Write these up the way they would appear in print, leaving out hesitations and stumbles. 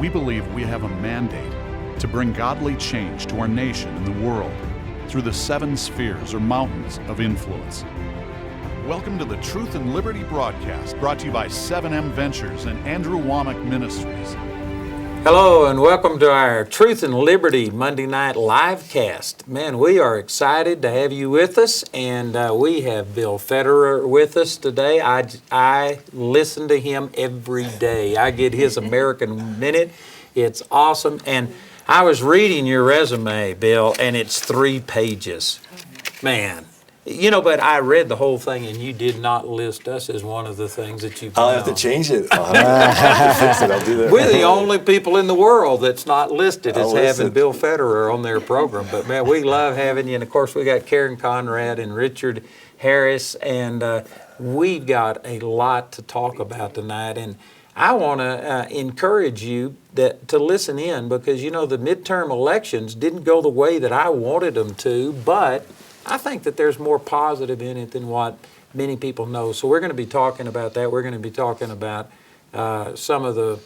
We believe we have a mandate to bring godly change to our nation and the world through the 7 spheres or mountains of influence. Welcome to the Truth and Liberty broadcast, brought to you by 7M Ventures and Andrew Wommack Ministries. Hello and welcome to our Truth and Liberty Monday night live cast. Man, we are excited to have you with us, and we have Bill Federer with us today. I listen to him every day. I get his American Minute. It's awesome. And I was reading your resume, Bill, and it's 3 pages. Man. You know, but I read the whole thing, and you did not list us as one of the things that you've done. I'll have to change it. I'll have to fix it. I'll do that. We're the only people in the world that's not listed as having Bill Federer on their program. But, man, we love having you. And, of course, we got Karen Conrad and Richard Harris, and we've got a lot to talk about tonight. And I want to encourage you to listen in because, you know, the midterm elections didn't go the way that I wanted them to, but I think that there's more positive in it than what many people know. So we're going to be talking about that. We're going to be talking about some of the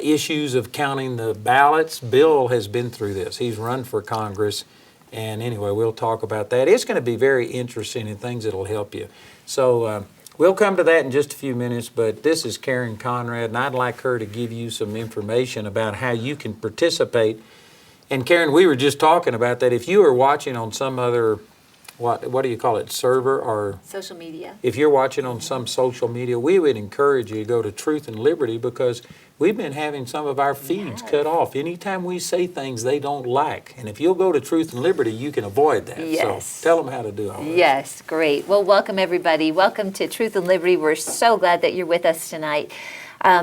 issues of counting the ballots. Bill has been through this. He's run for Congress. And anyway, we'll talk about that. It's going to be very interesting and things that will help you. So we'll come to that in just a few minutes. But this is Karen Conrad, and I'd like her to give you some information about how you can participate. And Karen, we were just talking about that. If you are watching on some other what do you call it, server or social media? If you're watching on some social media, we would encourage you to go to Truth and Liberty because we've been having some of our feeds cut off. Anytime we say things they don't like. And if you'll go to Truth and Liberty, you can avoid that. Yes. So tell them how to do all that. Yes, great. Well, welcome everybody. Welcome to Truth and Liberty. We're so glad that you're with us tonight.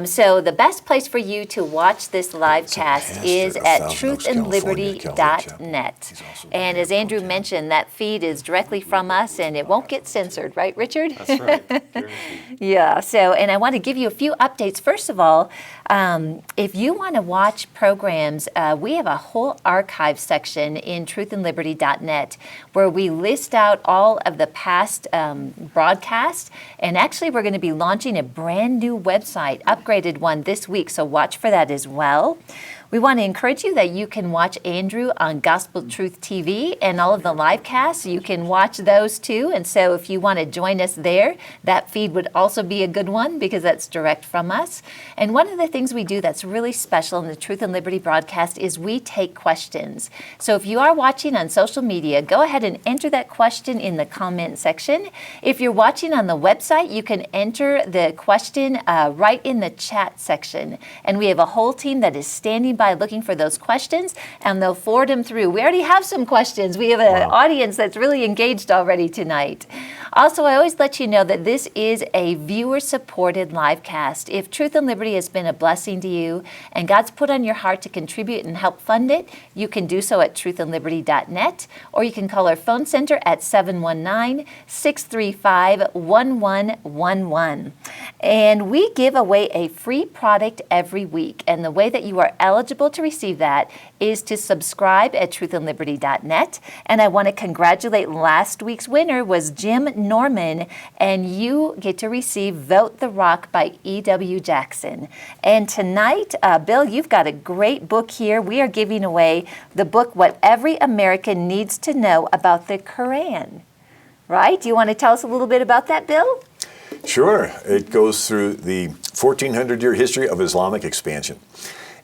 So the best place for you to watch this live cast is at truthandliberty.net. And as Andrew mentioned, that feed is directly from us and it won't get censored, right, Richard? That's right. Yeah, so, and I want to give you a few updates. First of all, if you want to watch programs, we have a whole archive section in truthandliberty.net where we list out all of the past broadcasts. And actually, we're going to be launching a brand new website, upgraded one this week, so watch for that as well. We want to encourage you that you can watch Andrew on Gospel Truth TV and all of the live casts. You can watch those too. And so if you want to join us there, that feed would also be a good one because that's direct from us. And one of the things we do that's really special in the Truth and Liberty broadcast is we take questions. So if you are watching on social media, go ahead and enter that question in the comment section. If you're watching on the website, you can enter the question right in the chat section. And we have a whole team that is standing by looking for those questions, and they'll forward them through. We already have some questions. We have an audience that's really engaged already tonight. Also, I always let you know that this is a viewer-supported live cast. If Truth and Liberty has been a blessing to you and God's put on your heart to contribute and help fund it, you can do so at truthandliberty.net, or you can call our phone center at 719-635-1111. And we give away a free product every week, and the way that you are eligible to receive that is to subscribe at truthandliberty.net. And I want to congratulate last week's winner was Jim Norman, and you get to receive Vote the Rock by E.W. Jackson. And tonight, Bill, you've got a great book here. We are giving away the book, What Every American Needs to Know About the Koran. Right? Do you want to tell us a little bit about that, Bill? Sure. It goes through the 1400-year history of Islamic expansion.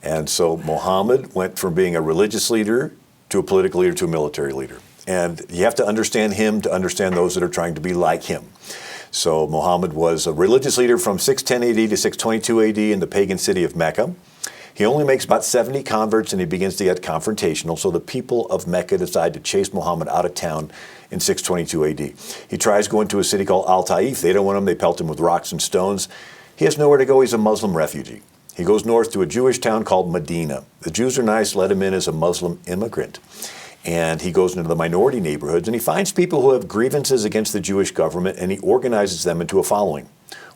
And so Muhammad went from being a religious leader to a political leader to a military leader. And you have to understand him to understand those that are trying to be like him. So Muhammad was a religious leader from 610 AD to 622 AD in the pagan city of Mecca. He only makes about 70 converts and he begins to get confrontational. So the people of Mecca decide to chase Muhammad out of town in 622 AD. He tries going to a city called Al-Taif. They don't want him. They pelt him with rocks and stones. He has nowhere to go. He's a Muslim refugee. He goes north to a Jewish town called Medina. The Jews are nice, let him in as a Muslim immigrant. And he goes into the minority neighborhoods and he finds people who have grievances against the Jewish government and he organizes them into a following.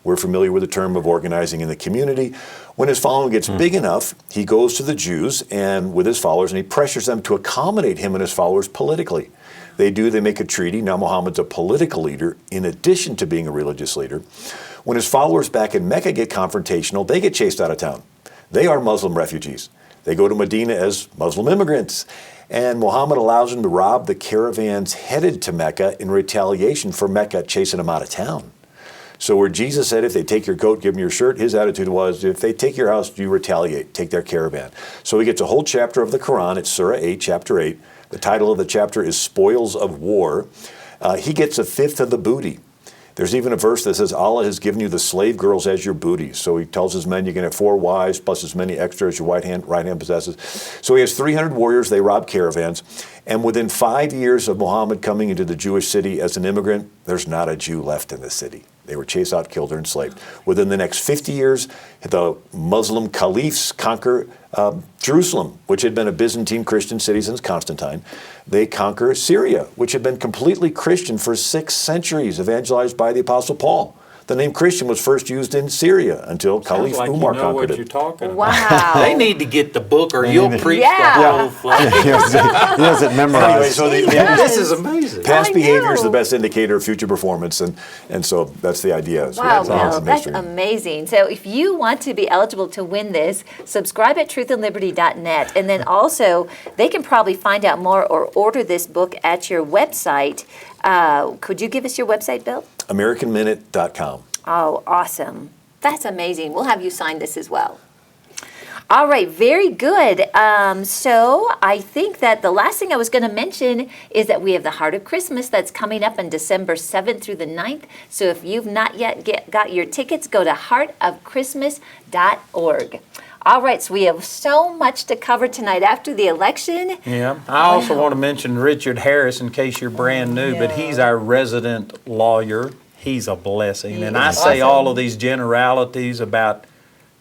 We're familiar with the term of organizing in the community. When his following gets big enough, he goes to the Jews and with his followers and he pressures them to accommodate him and his followers politically. They make a treaty. Now Muhammad's a political leader in addition to being a religious leader. When his followers back in Mecca get confrontational, they get chased out of town. They are Muslim refugees. They go to Medina as Muslim immigrants. And Muhammad allows them to rob the caravans headed to Mecca in retaliation for Mecca chasing them out of town. So where Jesus said, if they take your coat, give them your shirt, his attitude was, if they take your house, you retaliate, take their caravan. So he gets a whole chapter of the Quran. It's Surah 8, chapter 8. The title of the chapter is Spoils of War. He gets a fifth of the booty. There's even a verse that says, Allah has given you the slave girls as your booty. So he tells his men, you can have 4 wives plus as many extra as your right hand possesses. So he has 300 warriors. They rob caravans. And within 5 years of Muhammad coming into the Jewish city as an immigrant, there's not a Jew left in the city. They were chased out, killed, or enslaved. Within the next 50 years, the Muslim caliphs conquer Jerusalem, which had been a Byzantine Christian city since Constantine. They conquer Syria, which had been completely Christian for 6 centuries, evangelized by the Apostle Paul. The name Christian was first used in Syria until Caliph Umar conquered it. You're talking about. Wow. They need to get the book or you'll preach Yeah. the whole thing. He has it memorized. Anyway, so This is amazing. past I behavior is know. the best indicator of future performance, and so that's the idea. So Wow, that's Bill, the that's mystery. amazing. So if you want to be eligible to win this, subscribe at truthandliberty.net. And then also, they can probably find out more or order this book at your website. Could you give us your website, Bill? AmericanMinute.com. Oh, awesome. That's amazing. We'll have you sign this as well. All right, very good. So I think that the last thing I was going to mention is that we have the Heart of Christmas that's coming up on December 7th through the 9th. So if you've not yet got your tickets, go to heartofchristmas.org. All right, so we have so much to cover tonight after the election. Yeah. I also want to mention Richard Harris in case you're brand new, but he's our resident lawyer. He's a blessing. And I say all of these generalities about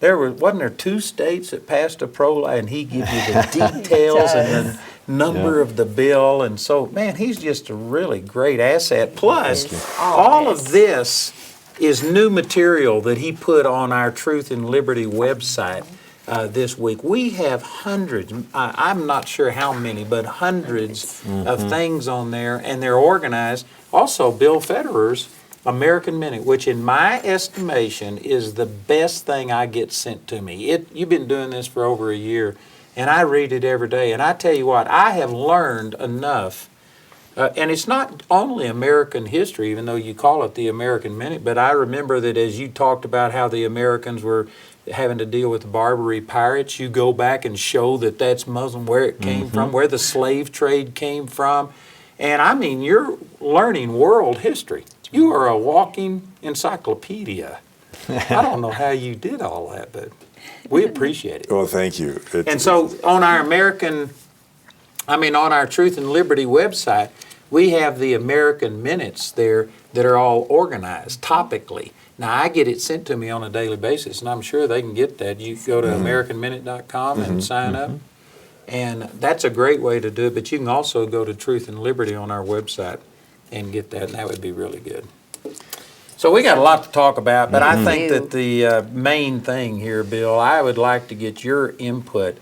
wasn't there 2 states that passed a pro-life, and he gives you the details and the number of the bill. And so, man, he's just a really great asset. Plus, all of this is new material that he put on our Truth and Liberty website this week. We have hundreds, I'm not sure how many, but hundreds of things on there, and they're organized. Also, Bill Federer's American Minute, which in my estimation is the best thing I get sent to me. You've been doing this for over a year, and I read it every day. And I tell you what, I have learned enough. And it's not only American history, even though you call it the American Minute, but I remember that as you talked about how the Americans were having to deal with the Barbary pirates, you go back and show that that's Muslim, where it came from, where the slave trade came from. And I mean, you're learning world history. You are a walking encyclopedia. I don't know how you did all that, but we appreciate it. Well, thank you. And so on our on our Truth and Liberty website, we have the American Minutes there that are all organized topically. Now, I get it sent to me on a daily basis, and I'm sure they can get that. You go to AmericanMinute.com and sign up, and that's a great way to do it. But you can also go to Truth and Liberty on our website and get that, and that would be really good. So we got a lot to talk about, but I think that the main thing here, Bill, I would like to get your input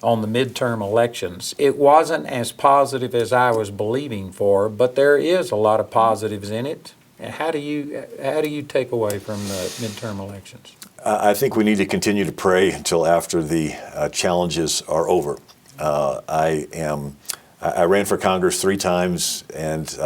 on the midterm elections. It wasn't as positive as I was believing for, but there is a lot of positives in it. How do you take away from the midterm elections? I think we need to continue to pray until after the challenges are over. I ran for Congress 3 times, and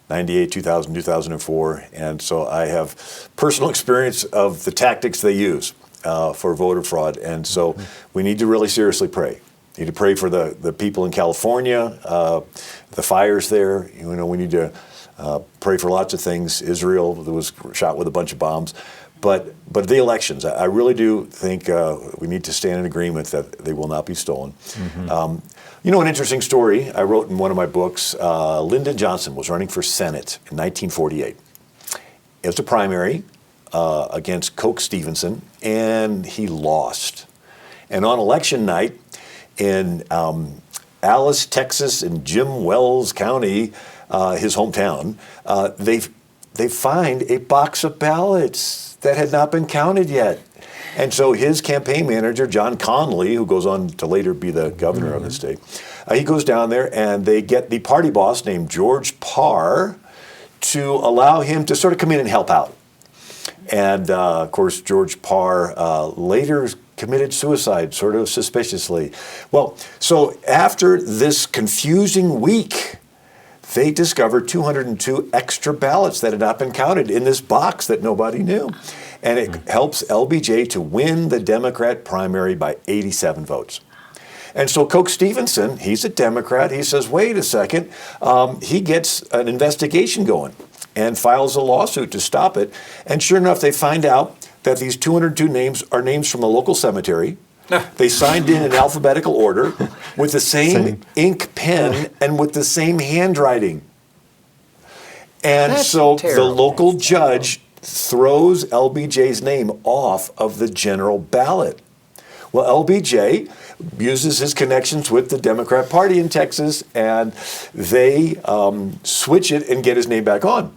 98, 2000, 2004, and so I have personal experience of the tactics they use for voter fraud, and so we need to really seriously pray. We need to pray for the people in California, the fires there. We need to pray for lots of things. Israel that was shot with a bunch of bombs. But the elections, I really do think we need to stand in agreement that they will not be stolen. An interesting story I wrote in one of my books, Lyndon Johnson was running for Senate in 1948. It was a primary against Coke Stevenson, and he lost. And on election night in Alice, Texas, in Jim Wells County, his hometown, they find a box of ballots that had not been counted yet. And so his campaign manager, John Connally, who goes on to later be the governor of the state, he goes down there and they get the party boss named George Parr to allow him to sort of come in and help out. And of course, George Parr later committed suicide, sort of suspiciously. Well, so after this confusing week, they discovered 202 extra ballots that had not been counted in this box that nobody knew. And it helps LBJ to win the Democrat primary by 87 votes. And so Coke Stevenson, he's a Democrat, he says, wait a second, he gets an investigation going and files a lawsuit to stop it. And sure enough, they find out that these 202 names are names from a local cemetery. They signed in alphabetical order with the same ink pen and with the same handwriting. And That's so terrible. the local judge throws LBJ's name off of the general ballot. Well, LBJ uses his connections with the Democrat Party in Texas, and they switch it and get his name back on.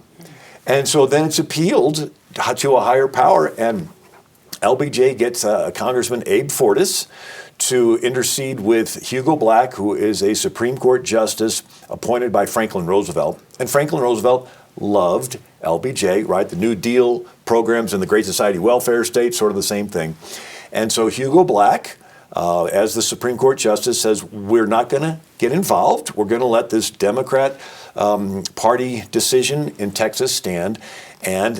And so then it's appealed to a higher power, and LBJ gets Congressman Abe Fortas to intercede with Hugo Black, who is a Supreme Court justice appointed by Franklin Roosevelt. And Franklin Roosevelt loved LBJ, right? The New Deal programs in the Great Society welfare state, sort of the same thing. And so Hugo Black, as the Supreme Court justice, says, we're not going to get involved. We're going to let this Democrat Party decision in Texas stand. And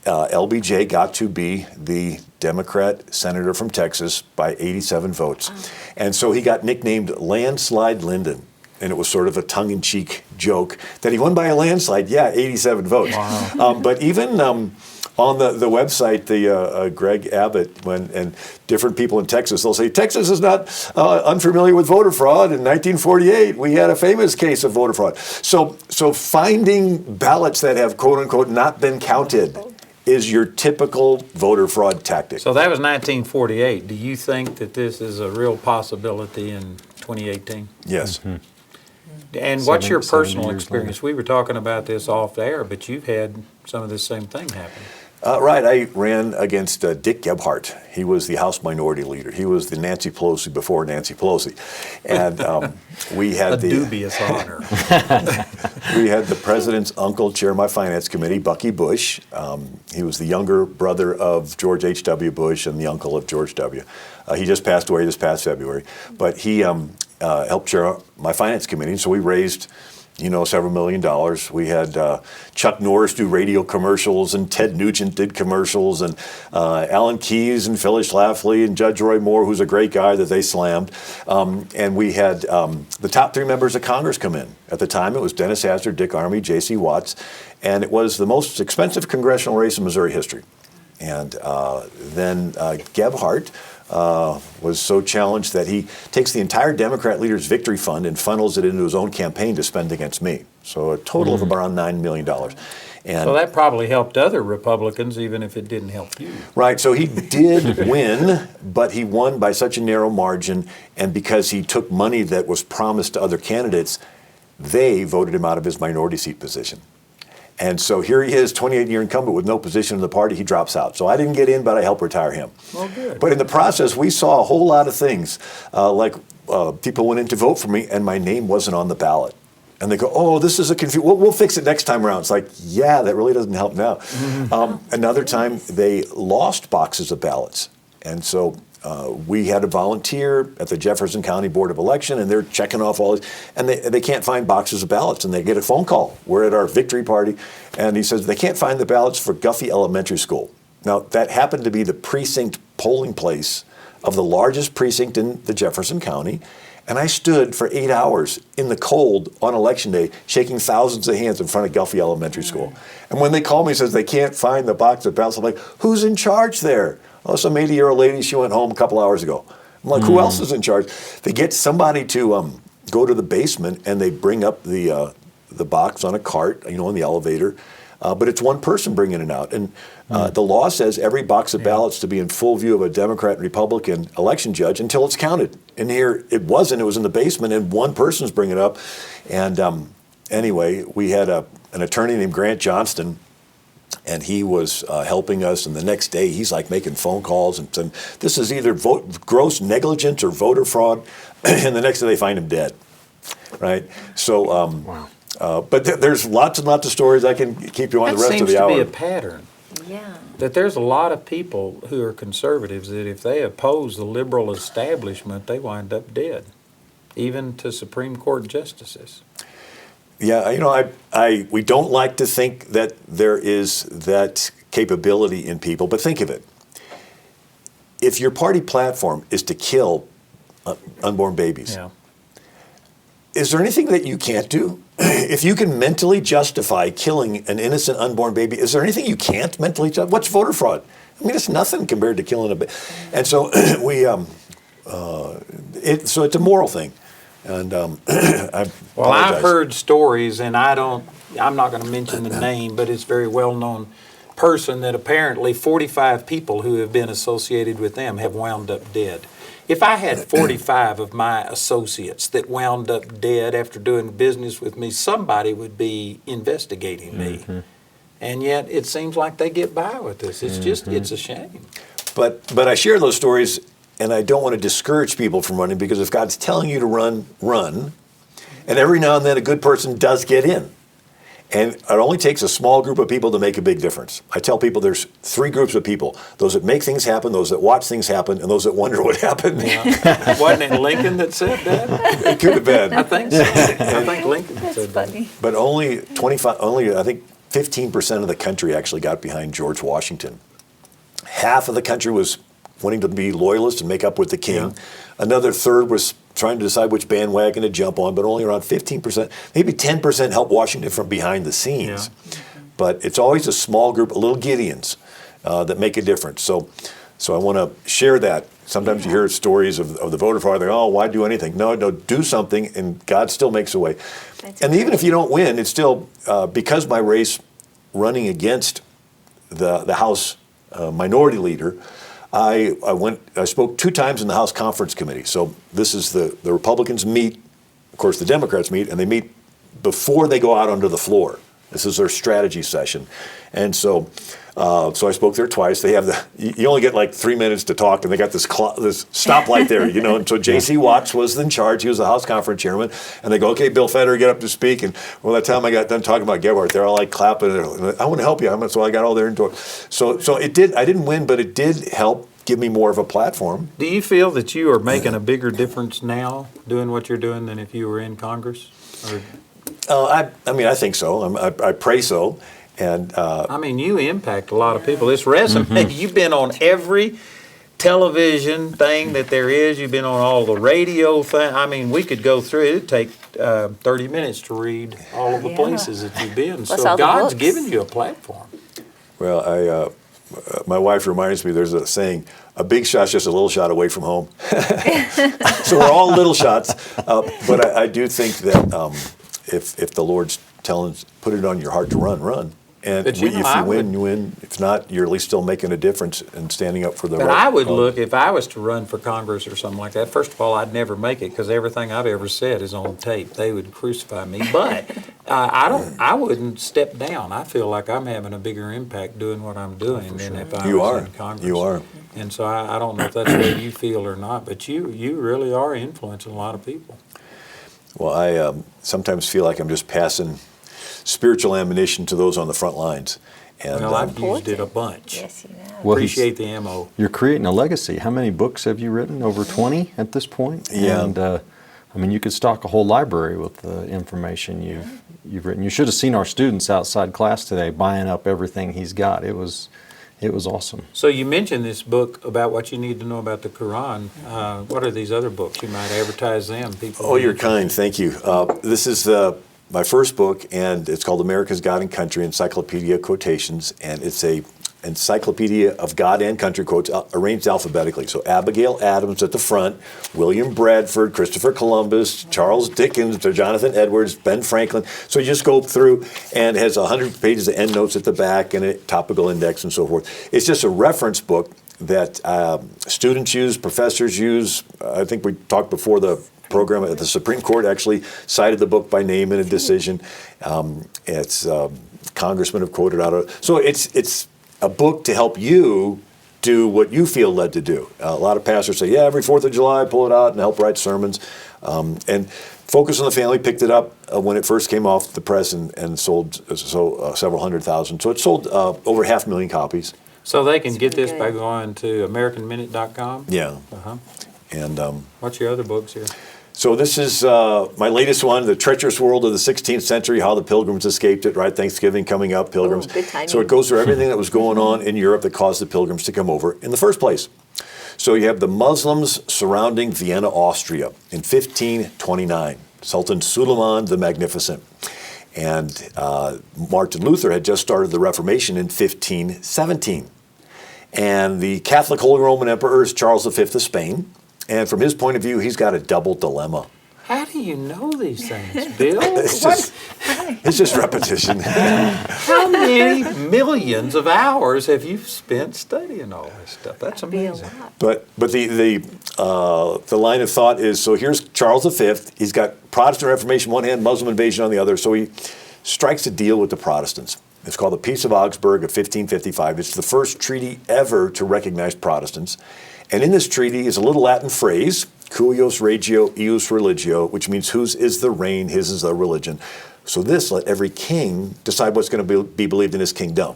LBJ got to be the Democrat senator from Texas by 87 votes. And so he got nicknamed Landslide Lyndon. And it was sort of a tongue-in-cheek joke that he won by a landslide. Yeah, 87 votes. Wow. But even on the website, the Greg Abbott, and different people in Texas, they'll say, Texas is not unfamiliar with voter fraud. In 1948, we had a famous case of voter fraud. So finding ballots that have, quote unquote, not been counted is your typical voter fraud tactic. So that was 1948. Do you think that this is a real possibility in 2018? Yes. Mm-hmm. And what's your 7 personal years experience? later. We were talking about this off the air, but you've had some of this same thing happen. Right. I ran against Dick Gebhardt. He was the House Minority Leader. He was the Nancy Pelosi before Nancy Pelosi. And we had A dubious honor. we had the president's uncle chair my finance committee, Bucky Bush. He was the younger brother of George H.W. Bush and the uncle of George W. He just passed away this past February. But he helped chair my finance committee. So we raised several $1 million. We had Chuck Norris do radio commercials, and Ted Nugent did commercials, and Alan Keyes and Phyllis Schlafly and Judge Roy Moore, who's a great guy that they slammed. And we had the top 3 members of Congress come in. At the time, it was Dennis Hastert, Dick Armey, J.C. Watts, and it was the most expensive congressional race in Missouri history. And then Gebhardt was so challenged that he takes the entire Democrat leader's victory fund and funnels it into his own campaign to spend against me. So a total of around $9 million. And So that probably helped other Republicans, even if it didn't help you. right, so he did win, but he won by such a narrow margin, and because he took money that was promised to other candidates, they voted him out of his minority seat position. And so here he is, 28-year incumbent with no position in the party. He drops out. So I didn't get in, but I helped retire him. Well, good. But in the process, we saw a whole lot of things. People went in to vote for me, and my name wasn't on the ballot. And they go, oh, this is a confusion. We'll fix it next time around. It's like, yeah, that really doesn't help now. Another time, they lost boxes of ballots. And so we had a volunteer at the Jefferson County Board of Election, and they're checking off all this, and they can't find boxes of ballots, and they get a phone call. We're at our victory party, and he says they can't find the ballots for Guffey Elementary School. Now, that happened to be the precinct polling place of the largest precinct in the Jefferson County, and I stood for 8 hours in the cold on Election Day, shaking thousands of hands in front of Guffey Elementary School. And when they call me and says they can't find the box of ballots, I'm like, who's in charge there? Oh, some 80-year-old lady, she went home a couple hours ago. I'm like, who else is in charge? They get somebody to go to the basement, and they bring up the box on a cart, in the elevator. But it's one person bringing it out. And the law says every box of ballots to be in full view of a Democrat and Republican election judge until it's counted. And here it wasn't. It was in the basement, and one person's bringing it up. And anyway, we had an attorney named Grant Johnston, and he was helping us. And the next day, he's like making phone calls and saying, this is either gross negligence or voter fraud. And the next day, they find him dead. Right? So, wow. But there's lots and lots of stories. I can keep you on the rest of the hour. That seems to be a pattern. Yeah. that there's a lot of people who are conservatives that if they oppose the liberal establishment, they wind up dead, even to Supreme Court justices. Yeah, we don't like to think that there is that capability in people, but think of it. If your party platform is to kill unborn babies, Yeah. is there anything that you can't do? If you can mentally justify killing an innocent unborn baby, is there anything you can't mentally justify? What's voter fraud? I mean, it's nothing compared to killing a baby. And so so it's a moral thing. And I've heard stories, and I'm not going to mention the name, but it's a very well-known person that apparently 45 people who have been associated with them have wound up dead. If I had 45 of my associates that wound up dead after doing business with me, somebody would be investigating me. And yet it seems like they get by with this. It's just, it's a shame. But I share those stories, and I don't want to discourage people from running, because if God's telling you to run, run. And every now and then a good person does get in. And it only takes a small group of people to make a big difference. I tell people there's 3 groups of people: those that make things happen, those that watch things happen, and those that wonder what happened. Yeah. Wasn't it Lincoln that said that? It could have been. I think so. I think Lincoln That's said funny. But only I think 15% of the country actually got behind George Washington. Half of the country was wanting to be loyalist and make up with the king. Yeah. Another third was trying to decide which bandwagon to jump on, but only around 15%, maybe 10% helped Washington from behind the scenes. Yeah. But it's always a small group, little Gideons, that make a difference. So I want to share that. Sometimes you hear stories of the voter fraud. They go, oh, why do anything? No, do something, and God still makes a way. And even if you don't win, it's still, because my race running against the House minority leader, I spoke 2 times in the House Conference Committee. So this is the Republicans meet, of course the Democrats meet, and they meet before they go out onto the floor. This is their strategy session. And so I spoke there twice. They have you only get like 3 minutes to talk, and they got this stoplight there, And so J.C. Watts was in charge. He was the House Conference Chairman. And they go, okay, Bill Federer, get up to speak. And by the time I got done talking about Gebhardt, they're all like clapping. I want to help you. So I got all there into it. So it did. I didn't win, but it did help give me more of a platform. Do you feel that you are making a bigger difference now doing what you're doing than if you were in Congress? I think so. I pray so. And you impact a lot of people. This resume, you've been on every television thing that there is. You've been on all the radio thing. We could go through it. It'd take 30 minutes to read all of the places that you've been. Plus So God's given you a platform. Well, my wife reminds me, there's a saying, a big shot's just a little shot away from home. So we're all little shots. But I do think that if the Lord's put it on your heart to run. And if you win, you win. If not, you're at least still making a difference and standing up for the right. But I would look, if I was to run for Congress or something like that, first of all, I'd never make it because everything I've ever said is on tape. They would crucify me. But I wouldn't step down. I feel like I'm having a bigger impact doing what I'm doing than if I was in Congress. You are. And so I don't know if that's the way you feel or not, but you really are influencing a lot of people. Well, I sometimes feel like I'm just passing spiritual ammunition to those on the front lines. And I've used it a bunch. Yes, you have. Well, appreciate the ammo. You're creating a legacy. How many books have you written? Over 20 at this point? Yeah. And you could stock a whole library with the information you've written. You should have seen our students outside class today buying up everything he's got. It was awesome. So you mentioned this book about what you need to know about the Koran. What are these other books? You might advertise them. People. You're kind. Thank you. This is my first book, and it's called America's God and Country, Encyclopedia Quotations, and it's a encyclopedia of God and country quotes arranged alphabetically. So Abigail Adams at the front, William Bradford, Christopher Columbus, Charles Dickens, Jonathan Edwards, Ben Franklin. So you just go through, and it has 100 pages of endnotes at the back and a topical index and so forth. It's just a reference book that students use, professors use. I think we talked before the program at the Supreme Court actually cited the book by name in a decision. Congressmen have quoted out of it. So it's a book to help you do what you feel led to do. A lot of pastors say, yeah, every 4th of July, pull it out and help write sermons. And Focus on the Family picked it up when it first came off the press and sold several hundred thousand. So it sold over 500,000 copies. So they can get this good. by going to AmericanMinute.com? Yeah. Uh-huh. And What's your other books here? so this is my latest one, The Treacherous World of the 16th Century, How the Pilgrims Escaped It, right? Thanksgiving coming up, Pilgrims. Oh, good timing. So it goes through everything that was going on in Europe that caused the Pilgrims to come over in the first place. So you have the Muslims surrounding Vienna, Austria in 1529. Sultan Suleiman the Magnificent. And Martin Luther had just started the Reformation in 1517. And the Catholic Holy Roman Emperor is Charles V of Spain. And from his point of view, he's got a double dilemma. How do you know these things, Bill? It's just repetition. How many millions of hours have you spent studying all this stuff? That's Be a amazing. lot. But the line of thought is, so here's Charles V. He's got Protestant Reformation on one hand, Muslim invasion on the other. So he strikes a deal with the Protestants. It's called the Peace of Augsburg of 1555. It's the first treaty ever to recognize Protestants. And in this treaty is a little Latin phrase, cuius regio ius religio, which means whose is the reign, his is the religion. So this let every king decide what's going to be believed in his kingdom.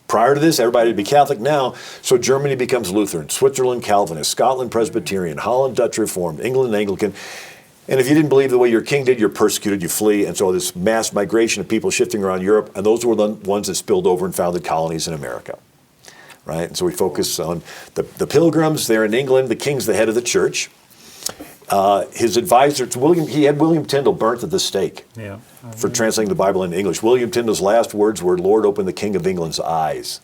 Prior to this, everybody would be Catholic. Now, so Germany becomes Lutheran, Switzerland Calvinist, Scotland Presbyterian, Holland Dutch Reformed, England Anglican. And if you didn't believe the way your king did, you're persecuted, you flee. And so this mass migration of people shifting around Europe, and those were the ones that spilled over and founded colonies in America. Right? And so we focus on the Pilgrims. They're in England. The king's the head of the church. His advisor, he had William Tyndale burnt at the stake for translating the Bible into English. William Tyndale's last words were, "Lord, open the King of England's eyes."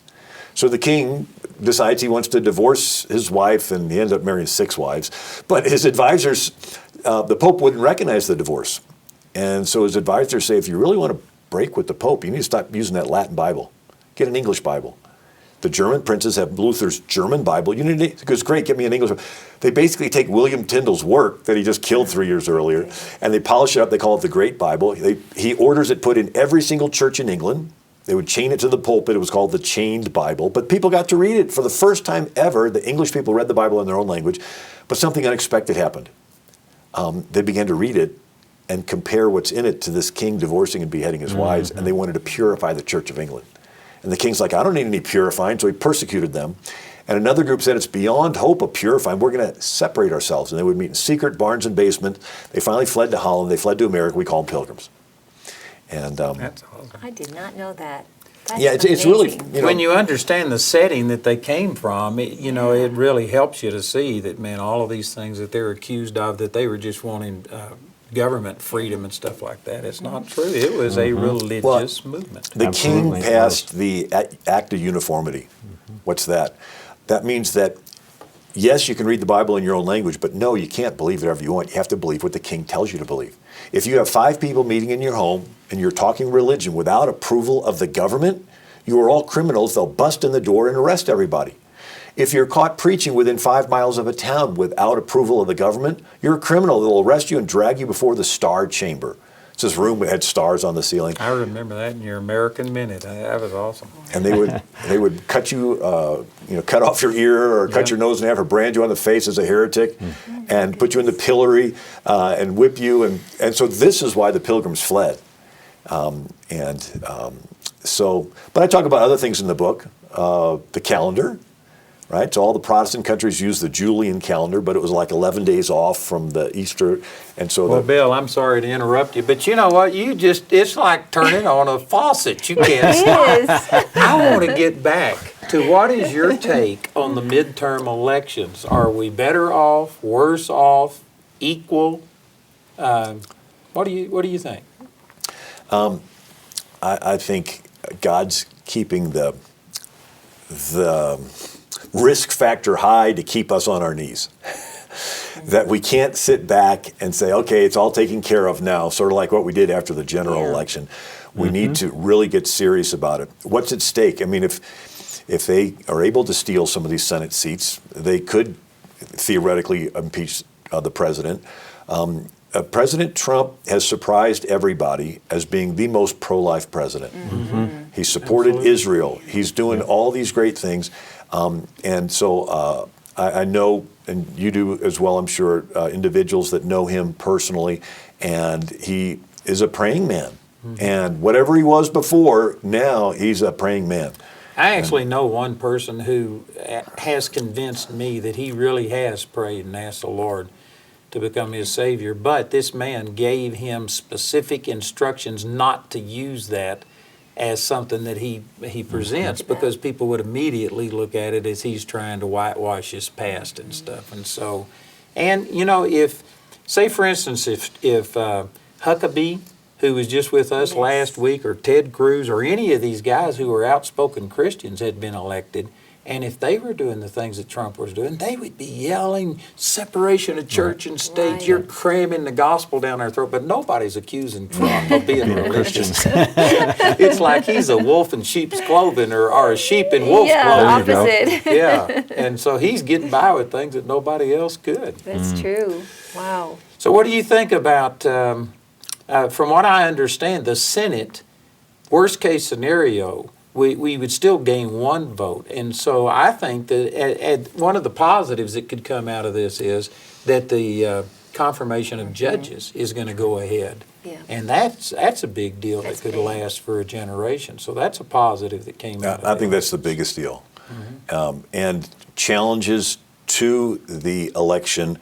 So the king decides he wants to divorce his wife, and he ends up marrying 6 wives. But his advisors, the Pope wouldn't recognize the divorce. And so his advisors say, if you really want to break with the Pope, you need to stop using that Latin Bible. Get an English Bible. The German princes have Luther's German Bible. It goes, great, get me an English Bible. They basically take William Tyndale's work that he just killed 3 years earlier, and they polish it up. They call it the Great Bible. He orders it put in every single church in England. They would chain it to the pulpit. It was called the Chained Bible. But people got to read it. For the first time ever, the English people read the Bible in their own language. But something unexpected happened. They began to read it and compare what's in it to this king divorcing and beheading his wives, and they wanted to purify the Church of England. And the king's like, I don't need any purifying, so he persecuted them. And another group said, it's beyond hope of purifying. We're going to separate ourselves. And they would meet in secret barns and basements. They finally fled to Holland. They fled to America. We call them Pilgrims. And That's awesome. I did not know that. That's yeah, it's really, amazing. When you understand the setting that they came from, it really helps you to see that, man, all of these things that they're accused of, that they were just wanting government freedom and stuff like that. It's not true. It was a religious movement. The Absolutely. king passed the Act of Uniformity. What's that? That means that, yes, you can read the Bible in your own language, but no, you can't believe whatever you want. You have to believe what the king tells you to believe. If you have 5 people meeting in your home and you're talking religion without approval of the government, you are all criminals. They'll bust in the door and arrest everybody. If you're caught preaching within 5 miles of a town without approval of the government, you're a criminal. They'll arrest you and drag you before the Star Chamber. It's this room that had stars on the ceiling. I remember that in your American Minute. That was awesome. And they would cut you, cut off your ear or cut your nose in half or brand you on the face as a heretic and put you in the pillory and whip you. And so this is why the Pilgrims fled. But I talk about other things in the book, the calendar. Right, so all the Protestant countries use the Julian calendar, but it was like 11 days off from the Easter, and so. Well, Bill, I'm sorry to interrupt you, but you know what? It's like turning on a faucet. You can't stop. I want to get back to what is your take on the midterm elections? Are we better off, worse off, equal? What do you think? I think God's keeping the risk factor high to keep us on our knees. That we can't sit back and say, okay, it's all taken care of now, sort of like what we did after the general election. We need to really get serious about it. What's at stake? I mean, if they are able to steal some of these Senate seats, they could theoretically impeach the president. President Trump has surprised everybody as being the most pro-life president. He supported Israel. He's doing all these great things. And so I know, and you do as well, I'm sure, individuals that know him personally, and he is a praying man. And whatever he was before, now he's a praying man. I actually know one person who has convinced me that he really has prayed and asked the Lord to become his Savior, but this man gave him specific instructions not to use that as something that he presents, because people would immediately look at it as he's trying to whitewash his past and stuff. And so, and you know, if, say for instance, if Huckabee, who was just with us last week, or Ted Cruz, or any of these guys who are outspoken Christians had been elected, and if they were doing the things that Trump was doing, they would be yelling separation of church and state. Right. You're cramming the gospel down our throat, but nobody's accusing Trump of being religious. It's like he's a wolf in sheep's clothing, or a sheep in wolf's clothing. Opposite. Yeah, and so he's getting by with things that nobody else could. That's true. Wow. So what do you think about, from what I understand, the Senate, worst case scenario, we would still gain one vote. And so I think that one of the positives that could come out of this is that the confirmation of judges is going to go ahead. Yeah. And that's a big deal that could last for a generation. So that's a positive that came out of it. I think that's the biggest deal. And challenges to the election,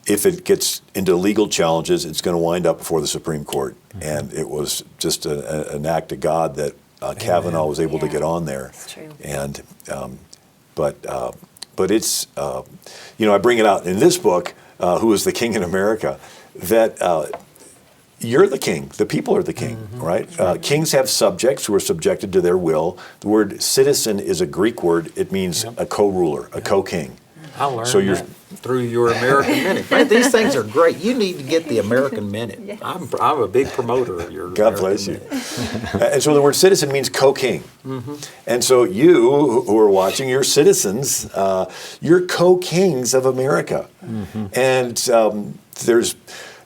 if it gets into legal challenges, it's going to wind up before the Supreme Court. And it was just an act of God that Kavanaugh was able to get on there. That's true. And but it's I bring it out in this book, Who is the King in America, that you're the king. The people are the king, right? Kings have subjects who are subjected to their will. The word citizen is a Greek word. It means a co-ruler, a co-king. I learned that through your American Minute. Man, these things are great. You need to get the American Minute. Yes. I'm a big promoter of your God bless you. And so the word citizen means co-king. And so you who are watching, you're citizens, you're co-kings of America. And there's,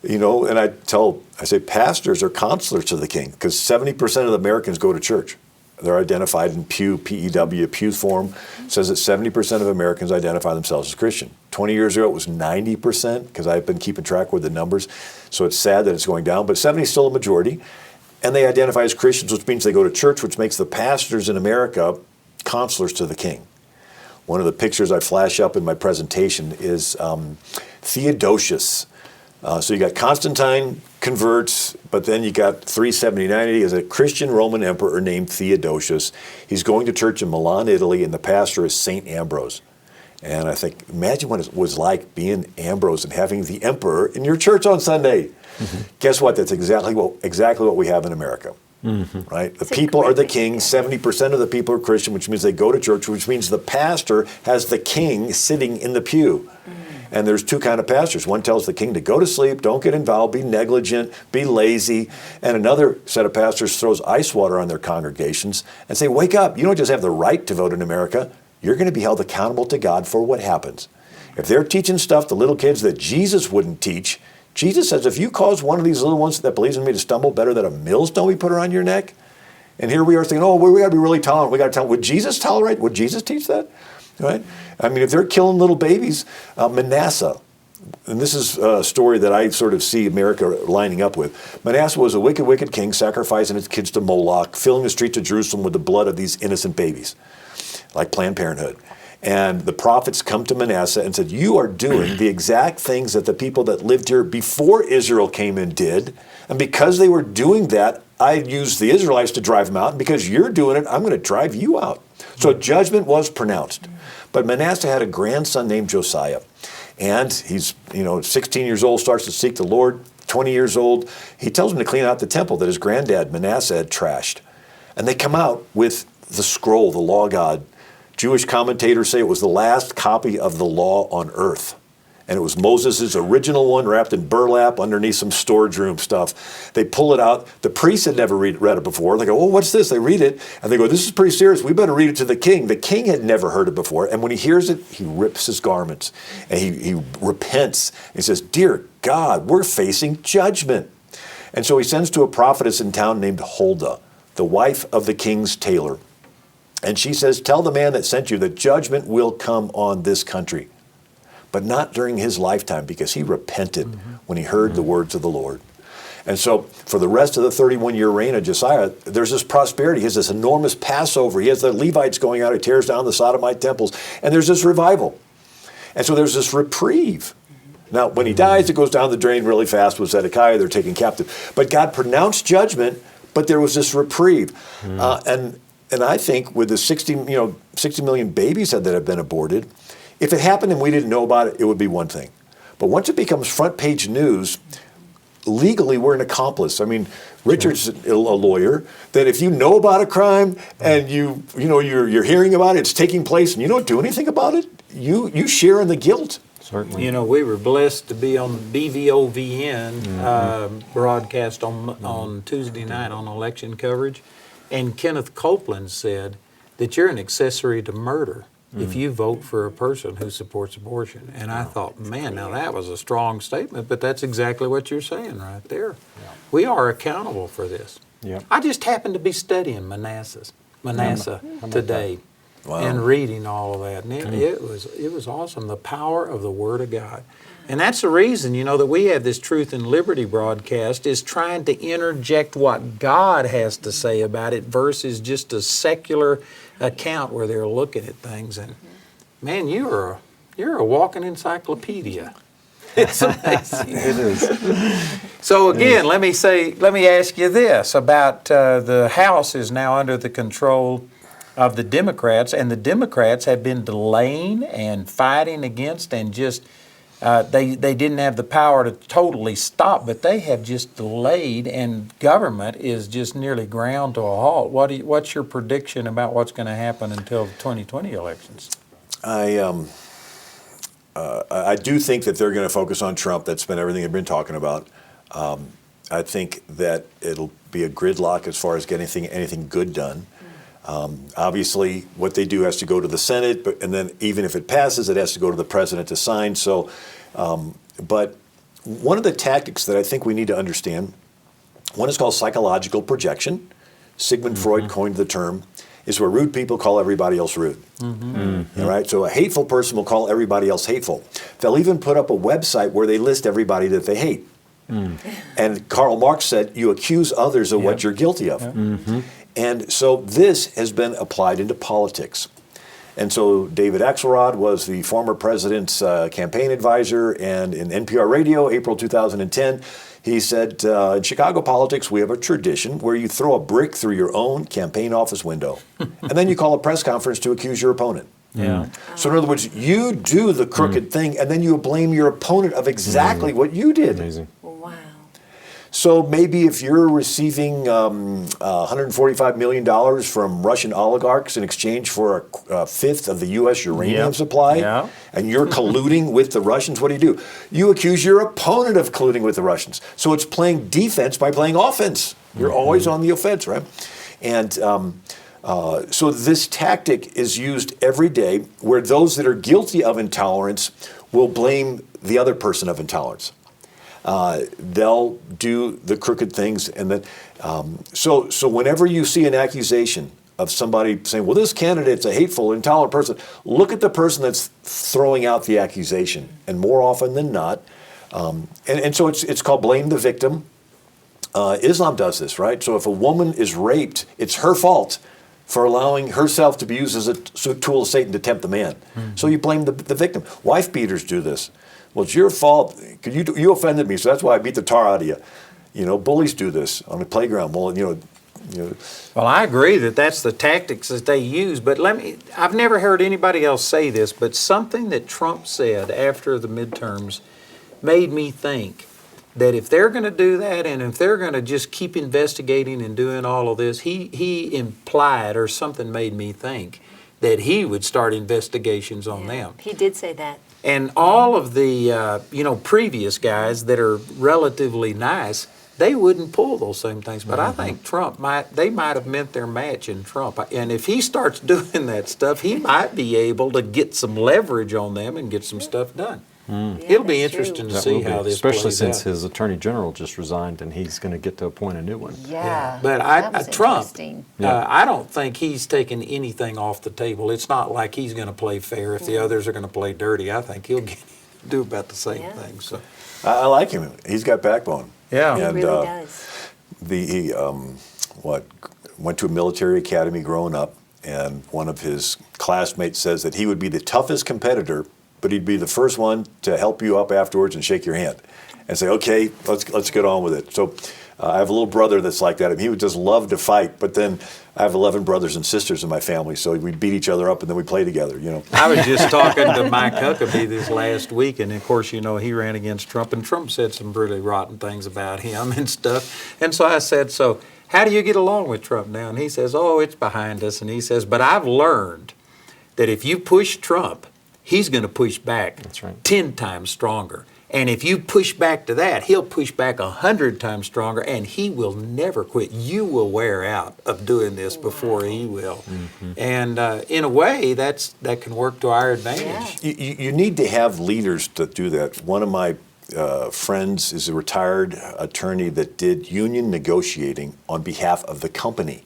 and I say pastors are counselors to the king, because 70% of the Americans go to church. They're identified in Pew, P-E-W, Pew form. Says that 70% of Americans identify themselves as Christian. 20 years ago, it was 90%, because I've been keeping track with the numbers. So it's sad that it's going down, but 70 is still a majority. And they identify as Christians, which means they go to church, which makes the pastors in America counselors to the king. One of the pictures I flash up in my presentation is Theodosius. So you got Constantine converts, but then you got 370 as a Christian Roman emperor named Theodosius. He's going to church in Milan, Italy, and the pastor is St. Ambrose. And I think, imagine what it was like being Ambrose and having the emperor in your church on Sunday. Guess what? That's exactly what we have in America. Right? The people are the king. 70% of the people are Christian, which means they go to church, which means the pastor has the king sitting in the pew. And there's two kinds of pastors. One tells the king to go to sleep, don't get involved, be negligent, be lazy. And another set of pastors throws ice water on their congregations and say, wake up, you don't just have the right to vote in America, you're going to be held accountable to God for what happens. If they're teaching stuff to little kids that Jesus wouldn't teach, Jesus says, if you cause one of these little ones that believes in me to stumble, better than a millstone we put around your neck. And here we are thinking, we got to be really tolerant. We got to tell them, would Jesus tolerate? Would Jesus teach that? Right? I mean, if they're killing little babies, Manasseh, and this is a story that I sort of see America lining up with. Manasseh was a wicked, wicked king, sacrificing his kids to Moloch, filling the streets of Jerusalem with the blood of these innocent babies, like Planned Parenthood. And the prophets come to Manasseh and said, you are doing the exact things that the people that lived here before Israel came in did. And because they were doing that, I used the Israelites to drive them out. And because you're doing it, I'm going to drive you out. So judgment was pronounced. But Manasseh had a grandson named Josiah. And he's, 16 years old, starts to seek the Lord. 20 years old, he tells him to clean out the temple that his granddad Manasseh had trashed. And they come out with the scroll, the law God. Jewish commentators say it was the last copy of the law on earth. And it was Moses' original one wrapped in burlap underneath some storage room stuff. They pull it out. The priests had never read it before. They go, oh, what's this? They read it. And they go, this is pretty serious. We better read it to the king. The king had never heard it before. And when he hears it, he rips his garments. And he repents. He says, dear God, we're facing judgment. And so he sends to a prophetess in town named Huldah, the wife of the king's tailor. And she says, tell the man that sent you that judgment will come on this country, but not during his lifetime, because he repented when he heard the words of the Lord. And so for the rest of the 31-year reign of Josiah, there's this prosperity. He has this enormous Passover. He has the Levites going out. He tears down the Sodomite temples. And there's this revival. And so there's this reprieve. Now, when he dies, it goes down the drain really fast with Zedekiah. They're taken captive. But God pronounced judgment, but there was this reprieve. And I think with the 60 million babies that have been aborted, if it happened and we didn't know about it, it would be one thing. But once it becomes front page news, legally we're an accomplice. I mean, Richard's a lawyer, that if you know about a crime and you're hearing about it, it's taking place, and you don't do anything about it, you share in the guilt. Certainly. You know, we were blessed to be on BVOVN broadcast on Tuesday night on election coverage. And Kenneth Copeland said that you're an accessory to murder if you vote for a person who supports abortion. And I thought, man, now that was a strong statement, but that's exactly what you're saying right there. Yeah. We are accountable for this. Yeah. I just happened to be studying Manasseh today. Wow. And reading all of that. And it was awesome, the power of the Word of God. And that's the reason, that we have this Truth and Liberty broadcast, is trying to interject what God has to say about it versus just a secular account where they're looking at things. And man, you're a walking encyclopedia. It's amazing. It is. So again, let me ask you this about the House is now under the control of the Democrats, and the Democrats have been delaying and fighting against and just they didn't have the power to totally stop, but they have just delayed, and government is just nearly ground to a halt. What's your prediction about what's going to happen until the 2020 elections? I do think that they're going to focus on Trump. That's been everything they've been talking about. I think that it'll be a gridlock as far as getting anything good done. Obviously, what they do has to go to the Senate, and then even if it passes, it has to go to the president to sign. So, but one of the tactics that I think we need to understand, one is called psychological projection. Sigmund Freud coined the term. Is where rude people call everybody else rude. All right? So a hateful person will call everybody else hateful. They'll even put up a website where they list everybody that they hate. And Karl Marx said, you accuse others of what you're guilty of. And so this has been applied into politics. And so David Axelrod was the former president's campaign advisor, and in NPR radio, April 2010, he said, in Chicago politics, we have a tradition where you throw a brick through your own campaign office window, and then you call a press conference to accuse your opponent. So in other words, you do the crooked thing, and then you blame your opponent of exactly what you did. Amazing. Wow. So maybe if you're receiving $145 million from Russian oligarchs in exchange for a fifth of the U.S. uranium supply, and you're colluding with the Russians, what do? You accuse your opponent of colluding with the Russians. So it's playing defense by playing offense. You're always on the offense, right? And so this tactic is used every day where those that are guilty of intolerance will blame the other person of intolerance. They'll do the crooked things, and then so whenever you see an accusation of somebody saying, well, this candidate's a hateful, intolerant person, look at the person that's throwing out the accusation, and more often than not, and so it's called blame the victim. Islam does this, right? So if a woman is raped, it's her fault for allowing herself to be used as a tool of Satan to tempt the man. So you blame the victim. Wife beaters do this. Well, it's your fault. You offended me, so that's why I beat the tar out of you. Bullies do this on the playground. Well, Well, I agree that that's the tactics that they use, but I've never heard anybody else say this, but something that Trump said after the midterms made me think that if they're going to do that, and if they're going to just keep investigating and doing all of this, he implied, or something made me think, that he would start investigations on them. He did say that. And all of the previous guys that are relatively nice, they wouldn't pull those same things. But I think they might have meant their match in Trump. And if he starts doing that stuff, he might be able to get some leverage on them and get some stuff done. It'll be interesting to That see will be, how this especially plays since out. his attorney general just resigned and he's going to get to appoint a new one. Yeah. But that was Trump, interesting. I don't think he's taking anything off the table. It's not like he's going to play fair if the others are going to play dirty. I think he'll do about the same thing. So I like him. He's got backbone. Yeah. And, He really does. He went to a military academy growing up, and one of his classmates says that he would be the toughest competitor, but he'd be the first one to help you up afterwards and shake your hand and say, okay, let's get on with it. So I have a little brother that's like that. He would just love to fight, but then I have 11 brothers and sisters in my family, so we beat each other up and then we play together, I was just talking to Mike Huckabee this last week, and of course, he ran against Trump, and Trump said some really rotten things about him and stuff. And so I said, so how do you get along with Trump now? And he says, oh, it's behind us. And he says, but I've learned that if you push Trump, he's going to push back 10 times stronger. And if you push back to that, he'll push back 100 times stronger, and he will never quit. You will wear out of doing this before he will. And in a way, that can work to our advantage. You need to have leaders that do that. One of my friends is a retired attorney that did union negotiating on behalf of the company.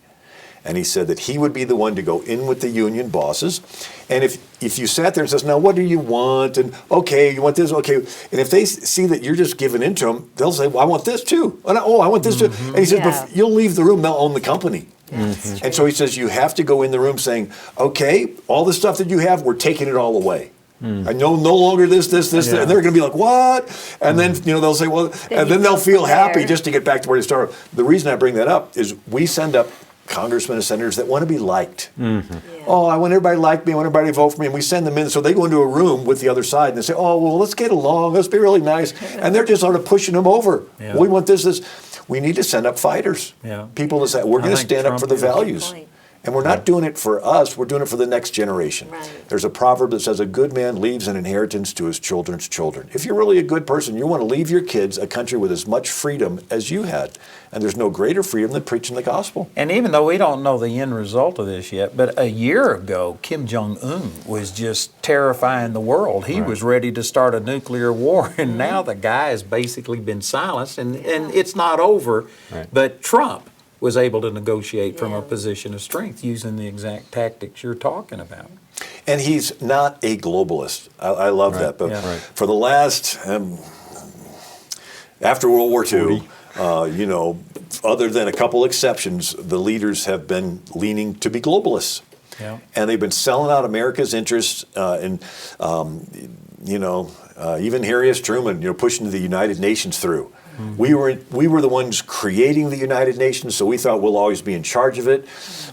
And he said that he would be the one to go in with the union bosses. And if you sat there and says, now what do you want? And okay, you want this? Okay. And if they see that you're just giving in to them, they'll say, well, I want this too. And I want this too. And he said, but you'll leave the room, they'll own the company. And so he says, you have to go in the room saying, okay, all the stuff that you have, we're taking it all away. I know no longer this, and they're going to be like, what? And then, they'll say, well, and then they'll feel happy just to get back to where they started. The reason I bring that up is we send up congressmen and senators that want to be liked. Oh, I want everybody to like me, I want everybody to vote for me, and we send them in, so they go into a room with the other side and they say, oh, well, let's get along, let's be really nice, and they're just sort of pushing them over. Well, we want this. We need to send up fighters, people that say, we're going to stand up for the values. And we're not doing it for us, we're doing it for the next generation. There's a proverb that says, a good man leaves an inheritance to his children's children. If you're really a good person, you want to leave your kids a country with as much freedom as you had. And there's no greater freedom than preaching the gospel. And even though we don't know the end result of this yet, but a year ago, Kim Jong-un was just terrifying the world. He was ready to start a nuclear war, and now the guy has basically been silenced, and it's not over. But Trump was able to negotiate from a position of strength using the exact tactics you're talking about. And he's not a globalist. I love that. But for the last, after World War II, other than a couple exceptions, the leaders have been leaning to be globalists. And they've been selling out America's interests even Harry S. Truman, pushing the United Nations through. We were the ones creating the United Nations, so we thought we'll always be in charge of it.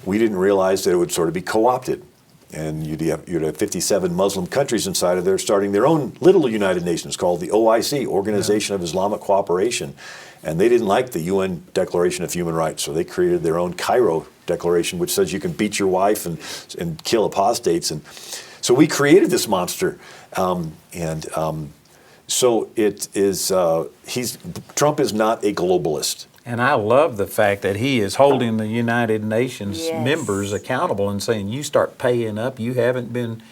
We didn't realize that it would sort of be co-opted. And you'd have 57 Muslim countries inside of there starting their own little United Nations called the OIC, Organization of Islamic Cooperation. And they didn't like the UN Declaration of Human Rights, so they created their own Cairo Declaration, which says you can beat your wife and kill apostates. And so we created this monster. So it is. Trump is not a globalist. And I love the fact that he is holding the United Nations members accountable and saying, you start paying up. You haven't been,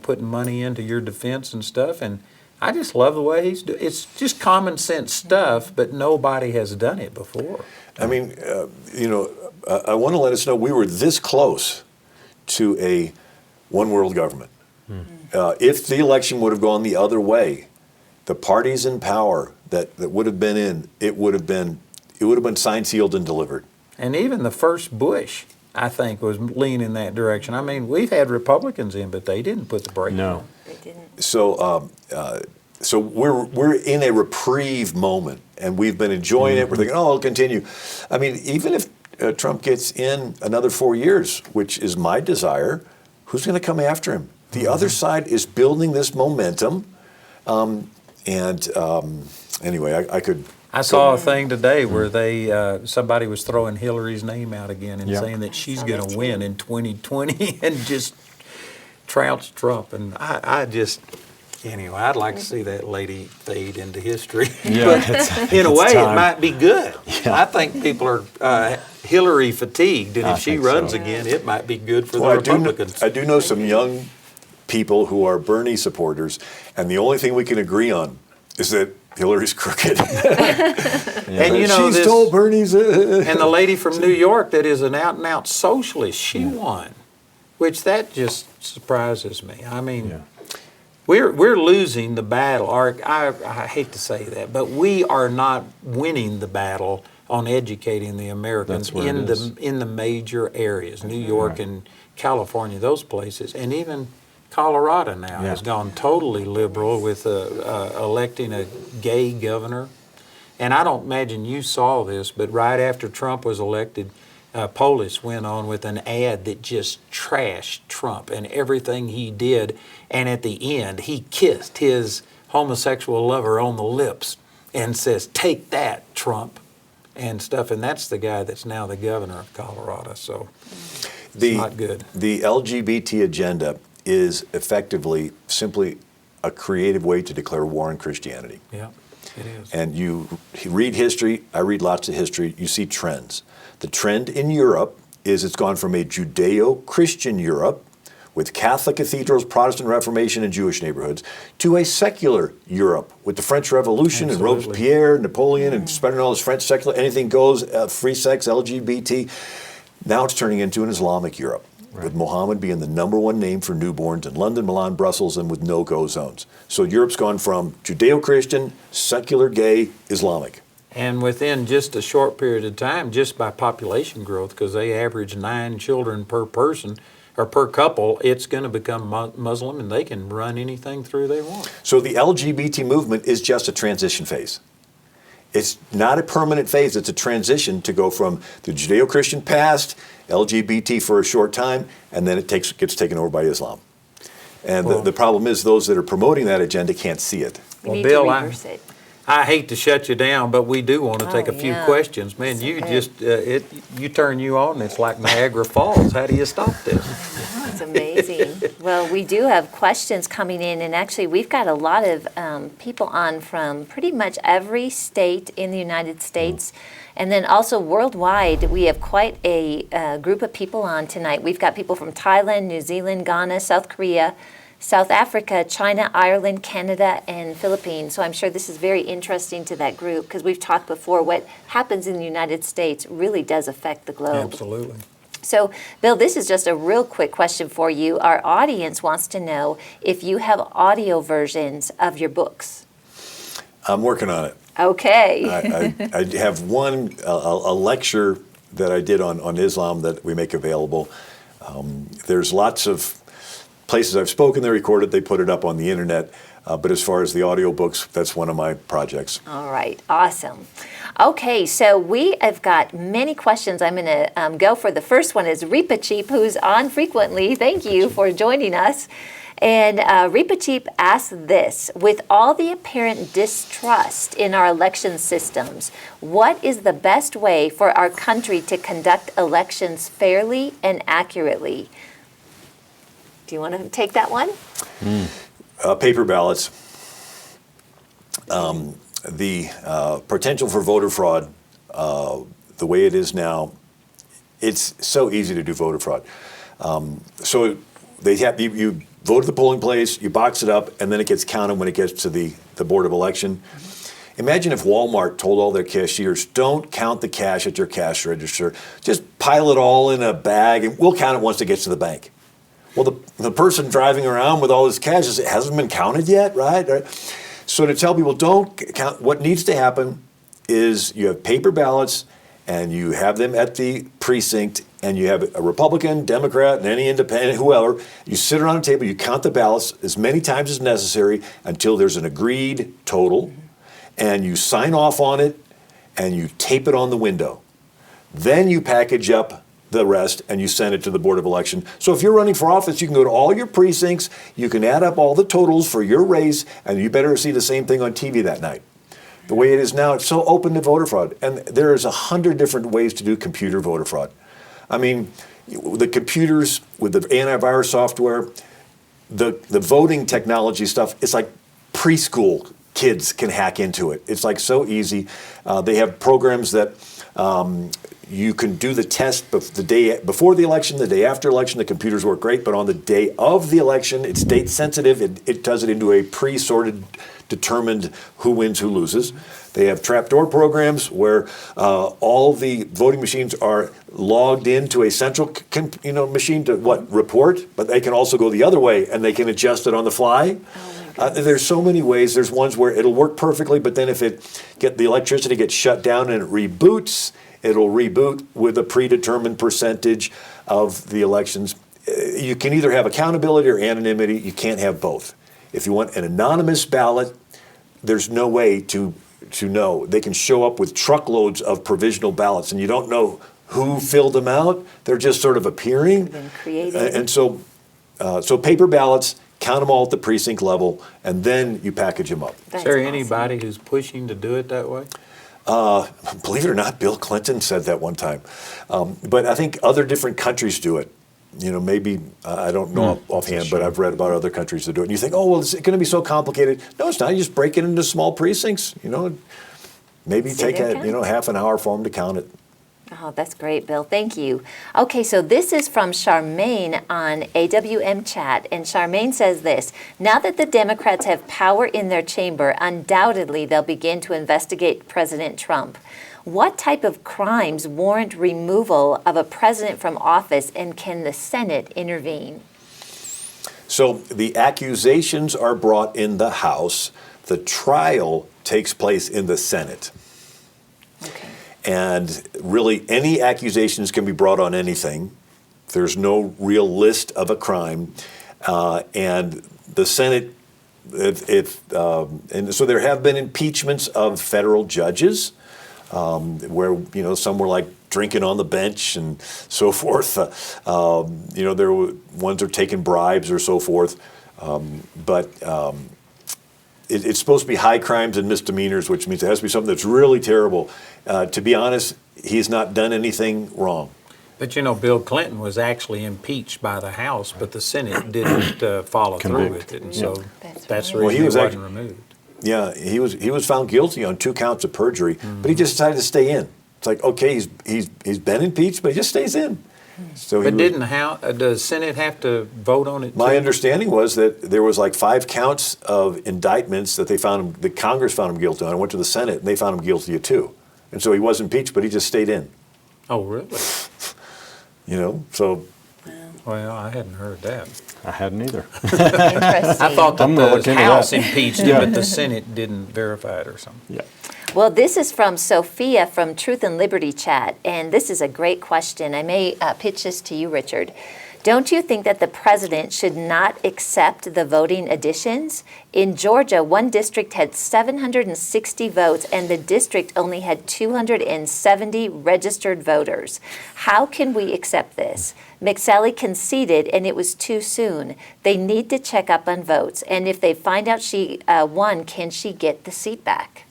putting money into your defense and stuff. And I just love the way he's doing it. It's just common sense stuff, but nobody has done it before. I mean, I want to let us know we were this close to a one world government. If the election would have gone the other way, the parties in power that would have been in, it would have been signed, sealed, and delivered. And even the first Bush, I think, was leaning that direction. I mean, we've had Republicans in, but they didn't put the brake on. They didn't. So we're in a reprieve moment, and we've been enjoying it. We're thinking, oh, it'll continue. I mean, even if Trump gets in another 4 years, which is my desire, who's going to come after him? The other side is building this momentum. Anyway, I could. I saw a thing today where somebody was throwing Hillary's name out again and saying that she's going to win in 2020 and just trounced Trump. And anyway, I'd like to see that lady fade into history. But in a way, it might be good. I think people are Hillary fatigued, and if she runs again, it might be good for the Republicans. I do know some young people who are Bernie supporters, And the only thing we can agree on is that Hillary's crooked. And you know, she stole Bernie's. And the lady from New York that is an out-and-out socialist, she won, which that just surprises me. I mean, we're losing the battle. I hate to say that, but we are not winning the battle on educating the Americans in the major areas, New York and California, those places, and even Colorado now has gone totally liberal with electing a gay governor. And I don't imagine you saw this, but right after Trump was elected, Polis went on with an ad that just trashed Trump and everything he did. And at the end, he kissed his homosexual lover on the lips and says, "Take that, Trump," and stuff. And that's the guy that's now the governor of Colorado. So it's not good. The LGBT agenda is effectively simply a creative way to declare war on Christianity. Yeah, it is. And you read history, I read lots of history, you see trends. The trend in Europe is it's gone from a Judeo-Christian Europe with Catholic cathedrals, Protestant Reformation, and Jewish neighborhoods, to a secular Europe with the French Revolution and Robespierre, Napoleon, and spreading all this French secular, anything goes, free sex, LGBT. Now it's turning into an Islamic Europe, with Muhammad being the #1 name for newborns in London, Milan, Brussels, and with no-go zones. So Europe's gone from Judeo-Christian, secular, gay, Islamic. And within just a short period of time, just by population growth, because they average 9 children per person or per couple, it's going to become Muslim, and they can run anything through they want. So the LGBT movement is just a transition phase. It's not a permanent phase. It's a transition to go from the Judeo-Christian past, LGBT for a short time, and then it gets taken over by Islam. And the problem is those that are promoting that agenda can't see it. We need Bill, to reverse it. I hate to shut you down, but we do want to take a few questions. Man, It's you okay. just, you turn you on, it's like Niagara Falls. How do you stop this? It's amazing. Well, we do have questions coming in, and actually we've got a lot of people on from pretty much every state in the United States. And then also worldwide, we have quite a group of people on tonight. We've got people from Thailand, New Zealand, Ghana, South Korea, South Africa, China, Ireland, Canada, and Philippines. So I'm sure this is very interesting to that group, because we've talked before, what happens in the United States really does affect the globe. Absolutely. So, Bill, this is just a real quick question for you. Our audience wants to know if you have audio versions of your books. I'm working on it. Okay. I have one, a lecture that I did on Islam that we make available. There's lots of places I've spoken, they record it, they put it up on the internet. But as far as the audiobooks, that's one of my projects. All right, awesome. Okay, so we have got many questions. I'm going to go for the first one is Reepa Cheap, who's on frequently. Thank you for joining us. And Reepa Cheap asks this: with all the apparent distrust in our election systems, what is the best way for our country to conduct elections fairly and accurately? Do you want to take that one? Paper ballots. The potential for voter fraud, the way it is now, it's so easy to do voter fraud. So they have you vote at the polling place, you box it up, and then it gets counted when it gets to the Board of Election. Imagine if Walmart told all their cashiers, don't count the cash at your cash register, just pile it all in a bag, and we'll count it once it gets to the bank. Well, the person driving around with all this cash, it hasn't been counted yet, right? So to tell people, don't count, what needs to happen is you have paper ballots, and you have them at the precinct, and you have a Republican, Democrat, and any independent, whoever. You sit around a table, you count the ballots as many times as necessary until there's an agreed total, and you sign off on it, and you tape it on the window. Then you package up the rest, and you send it to the Board of Election. So if you're running for office, you can go to all your precincts, you can add up all the totals for your race, and you better see the same thing on TV that night. The way it is now, it's so open to voter fraud. And there is 100 different ways to do computer voter fraud. I mean, the computers with the antivirus software, the voting technology stuff, it's like preschool kids can hack into it. It's like so easy. They have programs that you can do the test the day before the election, the day after election. The computers work great, but on the day of the election, it's date sensitive. It does it into a pre-sorted, determined who wins, who loses. They have trapdoor programs where all the voting machines are logged into a central machine to report, but they can also go the other way and they can adjust it on the fly. There's so many ways. There's ones where it'll work perfectly, but then if the electricity gets shut down and it reboots, it'll reboot with a predetermined percentage of the elections. You can either have accountability or anonymity. You can't have both. If you want an anonymous ballot, there's no way to know. They can show up with truckloads of provisional ballots, and you don't know who filled them out. They're just sort of appearing. Been created. And so paper ballots, count them all at the precinct level, and then you package them up. Is there anybody who's pushing to do it that way? Believe it or not, Bill Clinton said that one time. But I think other different countries do it. Maybe, I don't know offhand, but I've read about other countries that do it. And you think, oh, well, is it going to be so complicated? No, it's not. You just break it into small precincts, maybe take half an hour for them to count it. Oh, that's great, Bill. Thank you. Okay, so this is from Charmaine on AWM Chat, and Charmaine says this: now that the Democrats have power in their chamber, undoubtedly they'll begin to investigate President Trump. What type of crimes warrant removal of a president from office, and can the Senate intervene? So the accusations are brought in the House. The trial takes place in the Senate. Okay. And really, any accusations can be brought on anything. There's no real list of a crime. And the Senate, and so there have been impeachments of federal judges where, some were like drinking on the bench and so forth. There were ones are taking bribes or so forth. But it's supposed to be high crimes and misdemeanors, which means it has to be something that's really terrible. To be honest, he's not done anything wrong. But Bill Clinton was actually impeached by the House, but the Senate didn't follow through with it, and so that's the reason he wasn't removed. Yeah, he was found guilty on 2 counts of perjury, but he just decided to stay in. It's like, okay, he's been impeached, but he just stays in. So but didn't the Senate have to vote on it too? My understanding was that there was like 5 counts of indictments that the Congress found him guilty on. I went to the Senate and they found him guilty of 2. And so he was impeached, but he just stayed in. Oh, really? So. Well, I hadn't heard that. I hadn't either. Interesting. I thought that the House impeached him, but the Senate didn't verify it or something. Yeah. Well, this is from Sophia from Truth and Liberty Chat, and this is a great question. I may pitch this to you, Richard. Don't you think that the president should not accept the voting additions? In Georgia, one district had 760 votes, and the district only had 270 registered voters. How can we accept this? McSally conceded, and it was too soon. They need to check up on votes, and if they find out she won, can she get the seat back?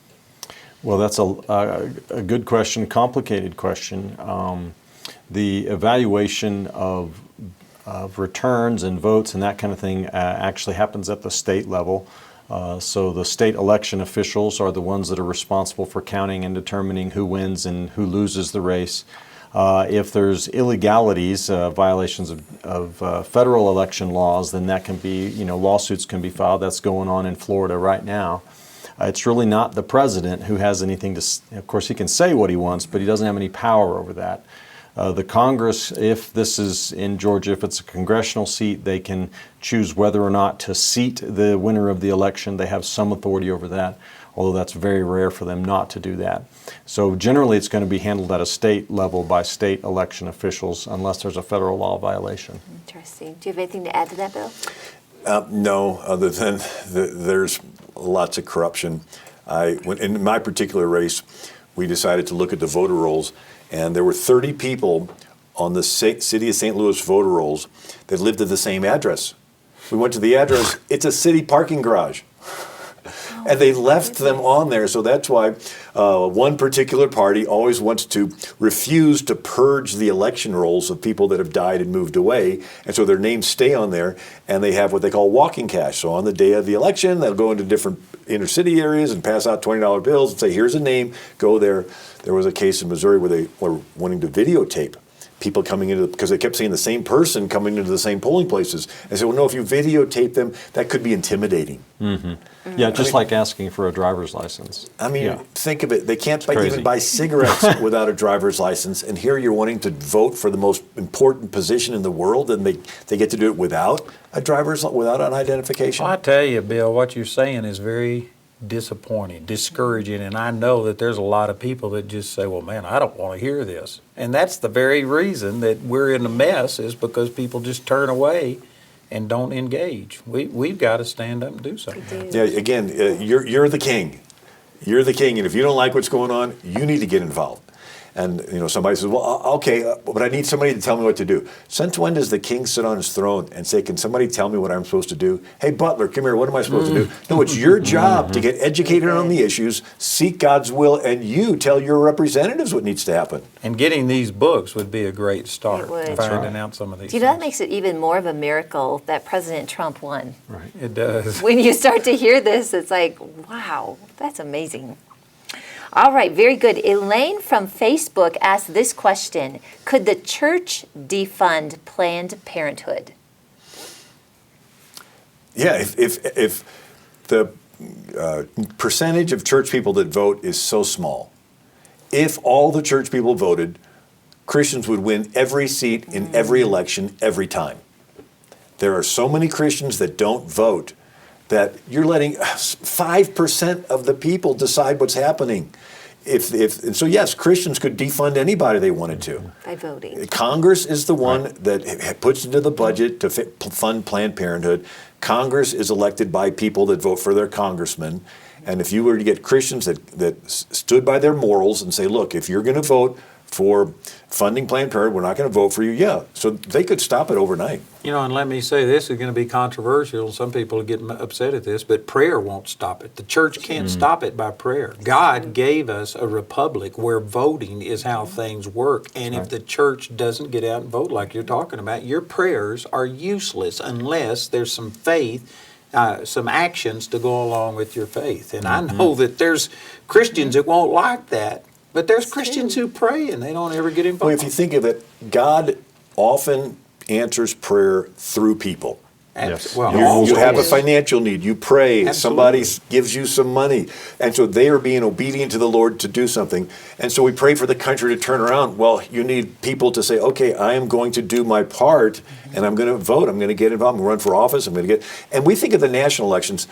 Well, that's a good question, complicated question. The evaluation of returns and votes and that kind of thing actually happens at the state level. So the state election officials are the ones that are responsible for counting and determining who wins and who loses the race. If there's illegalities, violations of federal election laws, then that can be, lawsuits can be filed. That's going on in Florida right now. It's really not the president who has anything to, of course he can say what he wants, but he doesn't have any power over that. The Congress, if this is in Georgia, if it's a congressional seat, they can choose whether or not to seat the winner of the election. They have some authority over that, although that's very rare for them not to do that. So generally it's going to be handled at a state level by state election officials unless there's a federal law violation. Interesting. Do you have anything to add to that, Bill? No, other than there's lots of corruption. In my particular race, we decided to look at the voter rolls, and there were 30 people on the city of St. Louis voter rolls that lived at the same address. We went to the address. It's a city parking garage. Oh And they left them on there. So that's why one particular party always wants to refuse to purge the election rolls of people that have died and moved away. And so their names stay on there, and they have what they call walking cash. So on the day of the election, they'll go into different inner city areas and pass out $20 bills and say, here's a name, go there. There was a case in Missouri where they were wanting to videotape people coming into, because they kept seeing the same person coming into the same polling places. I said, well, no, if you videotape them, that could be intimidating. Yeah, just like asking for a driver's license. I mean, think of it. They can't crazy. even buy cigarettes without a driver's license. And here you're wanting to vote for the most important position in the world, and they get to do it without without an identification. Well, I tell you, Bill, what you're saying is very disappointing, discouraging, and I know that there's a lot of people that just say, well, man, I don't want to hear this. And that's the very reason that we're in a mess, is because people just turn away and don't engage. We've got to stand up and do something. Yeah, again, you're the king. You're the king, and if you don't like what's going on, you need to get involved. And somebody says, well, okay, but I need somebody to tell me what to do. Since when does the king sit on his throne and say, can somebody tell me what I'm supposed to do? Hey, butler, come here, what am I supposed to do? No, it's your job to get educated on the issues, seek God's will, and you tell your representatives what needs to happen. And getting these books would be a great start. It would. Finding out some of these Do you know, that things. makes it even more of a miracle that President Trump won. Right. It does. When you start to hear this, it's like, wow, that's amazing. All right, very good. Elaine from Facebook asked this question: could the church defund Planned Parenthood? Yeah, if the percentage of church people that vote is so small, if all the church people voted, Christians would win every seat in every election every time. There are so many Christians that don't vote that you're letting 5% of the people decide what's happening. And so yes, Christians could defund anybody they wanted to. By voting. Congress is the one that puts into the budget to fund Planned Parenthood. Congress is elected by people that vote for their congressmen. And if you were to get Christians that stood by their morals and say, look, if you're going to vote for funding Planned Parenthood, we're not going to vote for you. Yeah, so they could stop it overnight. And let me say, this is going to be controversial. Some people get upset at this, but prayer won't stop it. The church can't stop it by prayer. God gave us a republic where voting is how things work. And if the church doesn't get out and vote like you're talking about, your prayers are useless unless there's some faith, some actions to go along with your faith. And I know that there's Christians that won't like that. But there's Christians who pray and they don't ever get involved. Well, if you think of it, God often answers prayer through people. Yes. Well, You have a financial need. You pray. Absolutely. Somebody gives you some money. And so they are being obedient to the Lord to do something. And so we pray for the country to turn around. Well, you need people to say, okay, I am going to do my part and I'm going to vote. I'm going to get involved. I'm going to run for office. And we think of the national elections.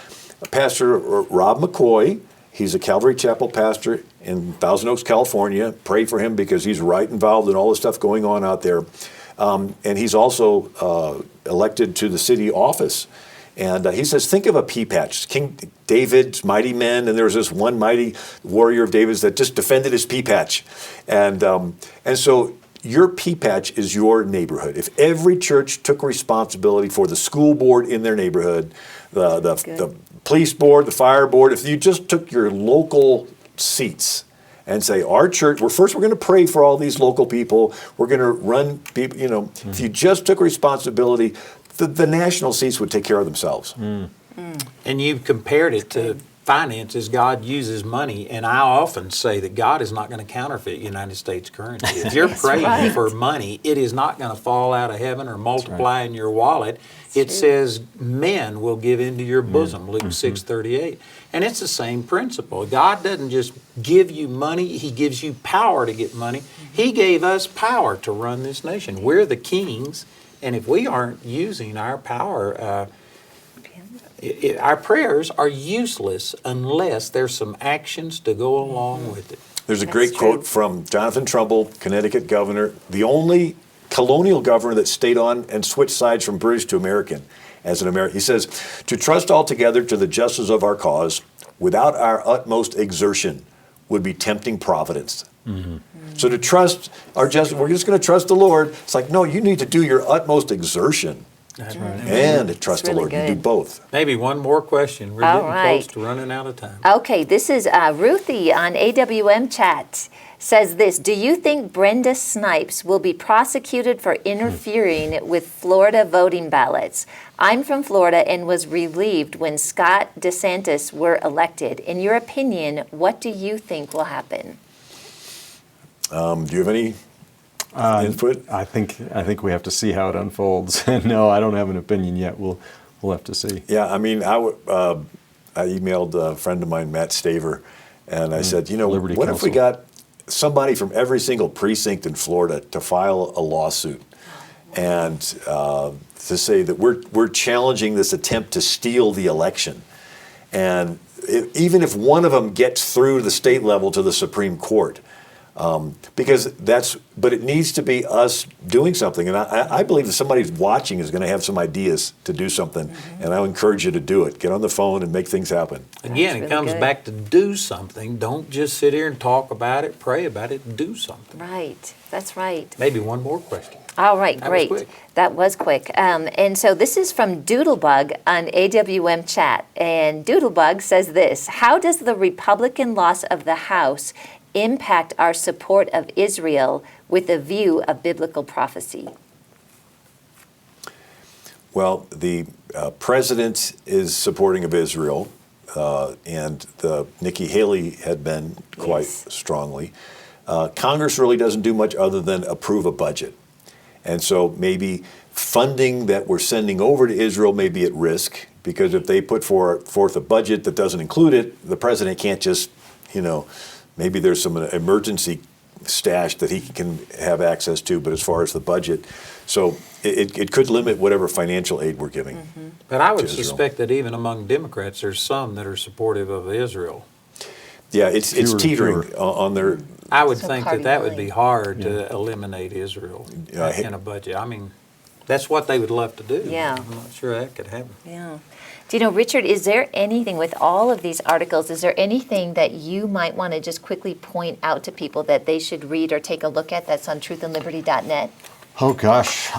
Pastor Rob McCoy, he's a Calvary Chapel pastor in Thousand Oaks, California. Pray for him because he's right involved in all the stuff going on out there. And he's also elected to the city office. And he says, think of a pea patch. King David's mighty men, and there was this one mighty warrior of David's that just defended his pea patch. And so your pea patch is your neighborhood. If every church took responsibility for the school board in their neighborhood, the police board, the fire board, if you just took your local seats and say, our church, we're going to pray for all these local people, we're going to run people, if you just took responsibility, the national seats would take care of themselves. And you've compared it to finances. God uses money, and I often say that God is not going to counterfeit United States currency. If you're praying for money, it is not going to fall out of heaven or multiply in your wallet. It says men will give into your bosom, Luke 6:38. And it's the same principle. God doesn't just give you money, He gives you power to get money. He gave us power to run this nation. We're the kings, and if we aren't using our power, our prayers are useless unless there's some actions to go along with it. There's a great quote from Jonathan Trumbull, Connecticut governor, the only colonial governor that stayed on and switched sides from British to American as an American. He says, to trust altogether to the justice of our cause without our utmost exertion would be tempting providence. So to trust our justice, we're just going to trust the Lord. It's like, no, you need to do your utmost exertion That's right. and trust really the Lord. You do good. both. Maybe one more question. We're All getting right. close to running out of time. Okay, this is Ruthie on AWM chat. Says this, do you think Brenda Snipes will be prosecuted for interfering with Florida voting ballots? I'm from Florida and was relieved when Scott DeSantis were elected. In your opinion, what do you think will happen? Do you have any input? I think we have to see how it unfolds. No, I don't have an opinion yet. We'll have to see. Yeah, I mean, I emailed a friend of mine, Matt Staver, and I said, Liberty what if we Counsel. got somebody from every single precinct in Florida to file a lawsuit and to say that we're challenging this attempt to steal the election, and even if one of them gets through the state level to the Supreme Court. But it needs to be us doing something. And I believe that somebody watching is going to have some ideas to do something. And I encourage you to do it. Get on the phone and make things happen. Again, really it comes good. back to do something. Don't just sit here and talk about it, pray about it, do something. Right, that's right. Maybe one more question. All right, That was great. quick. That was quick. And so this is from Doodlebug on AWM chat. And Doodlebug says this, how does the Republican loss of the House impact our support of Israel with a view of biblical prophecy? Well, the president is supporting of Israel, and Nikki Haley had been quite Yes. strongly. Congress really doesn't do much other than approve a budget. And so maybe funding that we're sending over to Israel may be at risk, because if they put forth a budget that doesn't include it, the president can't just, maybe there's some emergency stash that he can have access to, but as far as the budget, so it could limit whatever financial aid we're giving. But I would to Israel. suspect that even among Democrats, there's some that are supportive of Israel. Yeah, it's Fewer and teetering fewer. on their. I would So think party that would line. be hard to eliminate Israel Yeah, in a budget. I mean, that's what they would love to do. Yeah. I'm not sure that could happen. Yeah. Do you know, Richard, is there anything with all of these articles, is there anything that you might want to just quickly point out to people that they should read or take a look at that's on truthandliberty.net? Oh gosh,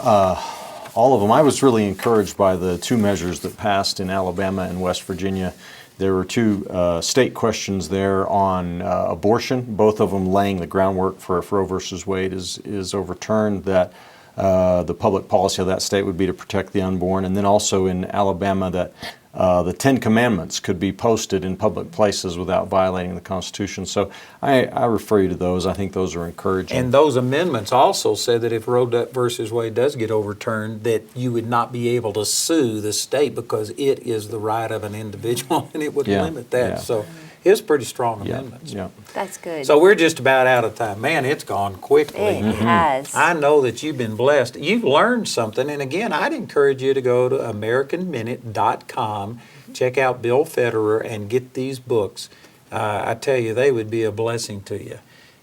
all of them. I was really encouraged by the two measures that passed in Alabama and West Virginia. There were two state questions there on abortion, both of them laying the groundwork for if Roe versus Wade is overturned, that the public policy of that state would be to protect the unborn. And then also in Alabama that the Ten Commandments could be posted in public places without violating the Constitution. So I refer you to those. I think those are encouraging. And those amendments also said that if Roe versus Wade does get overturned, that you would not be able to sue the state because it is the right of an individual, and it would Yeah, limit that. yeah. So it's pretty strong yeah, amendments. yeah. That's good. So we're just about out of time. Man, it's gone quickly. It has. I know that you've been blessed. You've learned something. And again, I'd encourage you to go to AmericanMinute.com, check out Bill Federer, and get these books. I tell you, they would be a blessing to you.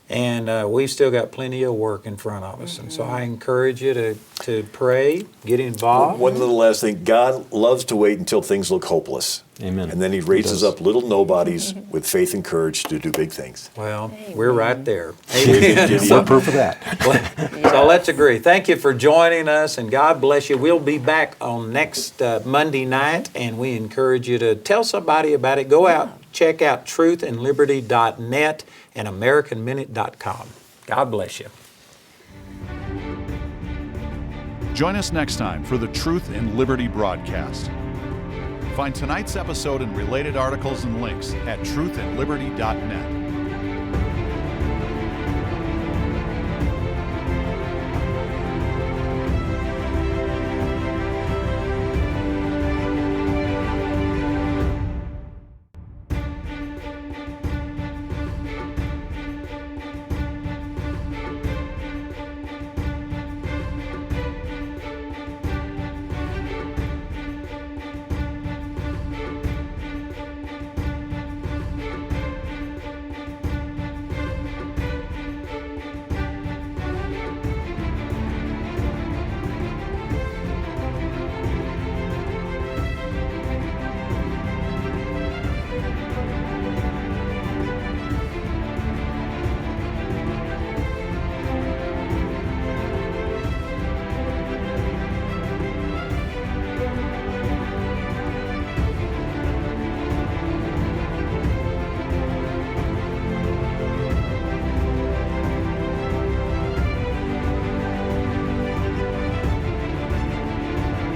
And we've still got plenty of work in front of us. And so I encourage you to pray, get involved. One little last thing, God loves to wait until things look hopeless. Amen. And then he raises does. up little nobodies with faith and courage to do big things. Well, we're right there. We're proof of that. So let's agree. Thank you for joining us, and God bless you. We'll be back on next Monday night, and we encourage you to tell somebody about it. Go out, check out truthandliberty.net and AmericanMinute.com. God bless you. Join us next time for the Truth and Liberty broadcast. Find tonight's episode and related articles and links at truthandliberty.net.